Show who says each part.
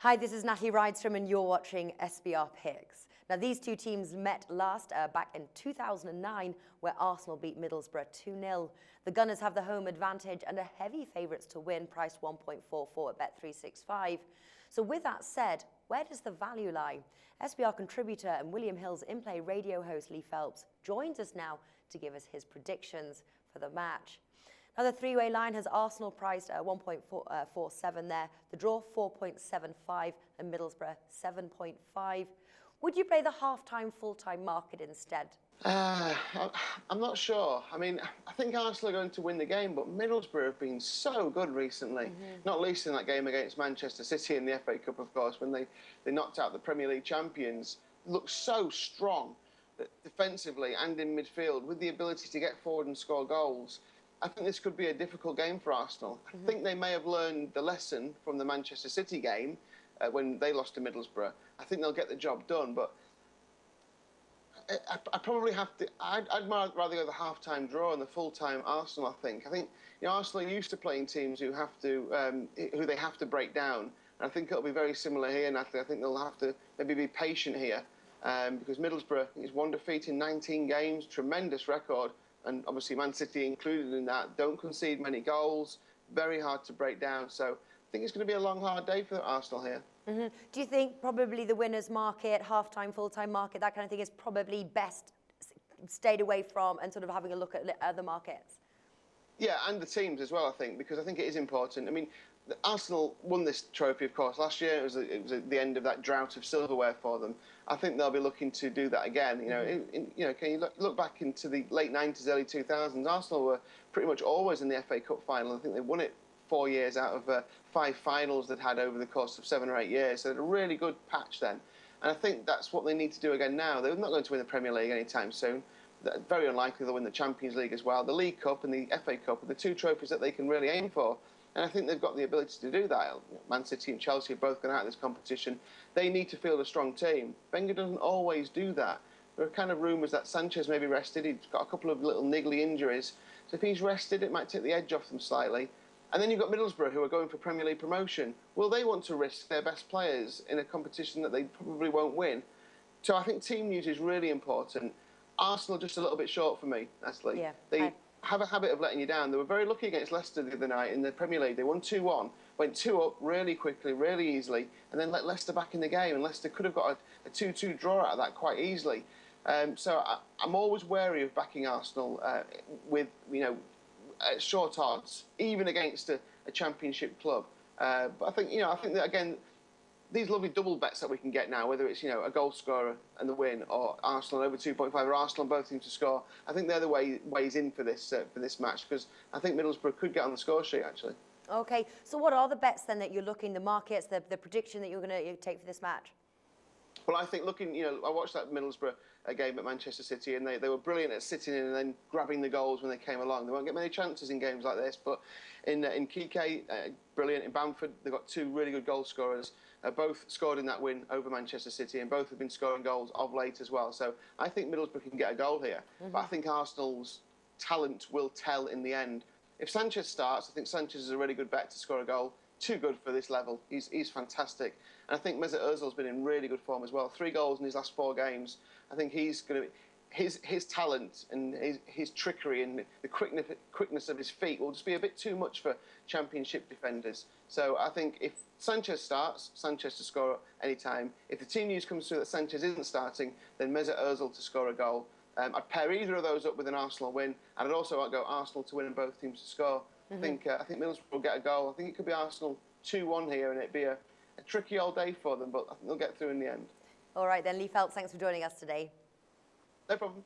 Speaker 1: Hi, this is Natalie Rydstrom and you're watching SBR Picks. Now, these two teams met last back in 2009 where Arsenal beat Middlesbrough 2-0. The Gunners have the home advantage and are heavy favourites to win, priced 1.44 at Bet365. So with that said, where does the value lie? SBR contributor and William Hill's in-play radio host Lee Phelps joins us now to give us his predictions for the match. Now, the three-way line has Arsenal priced at 1.47 there, the draw 4.75 and Middlesbrough 7.5. Would you play the half-time, full-time market instead?
Speaker 2: I'm not sure. I mean, I think Arsenal are going to win the game, but Middlesbrough have been so good recently. Not least in that game against Manchester City in the FA Cup, of course, when they knocked out the Premier League champions. Looked so strong defensively and in midfield with the ability to get forward and score goals. I think this could be a difficult game for Arsenal. I think they may have learned the lesson from the Manchester City game when they lost to Middlesbrough. I think they'll get the job done, but I probably have to. I'd rather go the half-time draw and the full-time Arsenal. I think Arsenal are used to playing teams who they have to break down, and I think it'll be very similar here. Natalie, I think they'll have to maybe be patient here because Middlesbrough is 1 defeat in 19 games, tremendous record. And obviously Man City included in that, don't concede many goals, very hard to break down. So I think it's going to be a long, hard day for Arsenal here.
Speaker 1: Do you think probably the winners market, half-time, full-time market, that kind of thing is probably best stayed away from and sort of having a look at other markets?
Speaker 2: Yeah, and the teams as well, I think, because I think it is important. I mean, Arsenal won this trophy, of course, last year. It was at the end of that drought of silverware for them. I think they'll be looking to do that again. Can you look back into the late 90s, early 2000s? Arsenal were pretty much always in the FA Cup final. I think they won it 4 years out of 5 finals they'd had over the course of 7 or 8 years. So they had a really good patch then. And I think that's what they need to do again now. They're not going to win the Premier League anytime soon. Very unlikely they'll win the Champions League as well. The League Cup and the FA Cup are the 2 trophies that they can really aim for. And I think they've got the ability to do that. Man City and Chelsea have both gone out of this competition. They need to field a strong team. Wenger doesn't always do that. There are kind of rumours that Sanchez may be rested. He's got a couple of little niggly injuries. So if he's rested, it might take the edge off them slightly. And then you've got Middlesbrough, who are going for Premier League promotion. Will they want to risk their best players in a competition that they probably won't win? So I think team news is really important. Arsenal just a little bit short for me, Natalie.
Speaker 1: Yeah,
Speaker 2: they have a habit of letting you down. They were very lucky against Leicester the other night in the Premier League. They won 2-1, went 2 up really quickly, really easily, and then let Leicester back in the game. And Leicester could have got a 2-2 draw out of that quite easily. So I'm always wary of backing Arsenal with short odds, even against a Championship club. But I think that again, these lovely double bets that we can get now, whether it's a goal scorer and the win, or Arsenal over 2.5, or Arsenal and both teams to score, I think they're the ways in for this match, because I think Middlesbrough could get on the score sheet actually.
Speaker 1: Okay, so what are the bets then that you're looking, the markets, the prediction that you're going to take for this match?
Speaker 2: Well, I think I watched that Middlesbrough game at Manchester City, and they were brilliant at sitting in and then grabbing the goals when they came along. They won't get many chances in games like this, but in Kike, brilliant. In Bamford, they've got 2 really good goal scorers. Both scored in that win over Manchester City, and both have been scoring goals of late as well. So I think Middlesbrough can get a goal here, but I think Arsenal's talent will tell in the end. If Sanchez starts, I think Sanchez is a really good bet to score a goal. Too good for this level. He's fantastic. And I think Mesut Ozil's been in really good form as well. 3 goals in his last 4 games. I think he's going to his talent and his trickery and the quickness of his feet will just be a bit too much for Championship defenders. So I think if Sanchez starts, Sanchez to score any time. If the team news comes through that Sanchez isn't starting, then Mesut Ozil to score a goal. I'd pair either of those up with an Arsenal win, and I'd also go Arsenal to win and both teams to score. I think Middlesbrough will get a goal. I think it could be Arsenal 2-1 here, and it'd be a tricky old day for them, but I think they'll get through in the end.
Speaker 1: All right then, Lee Phelps, thanks for joining us today.
Speaker 2: No problem.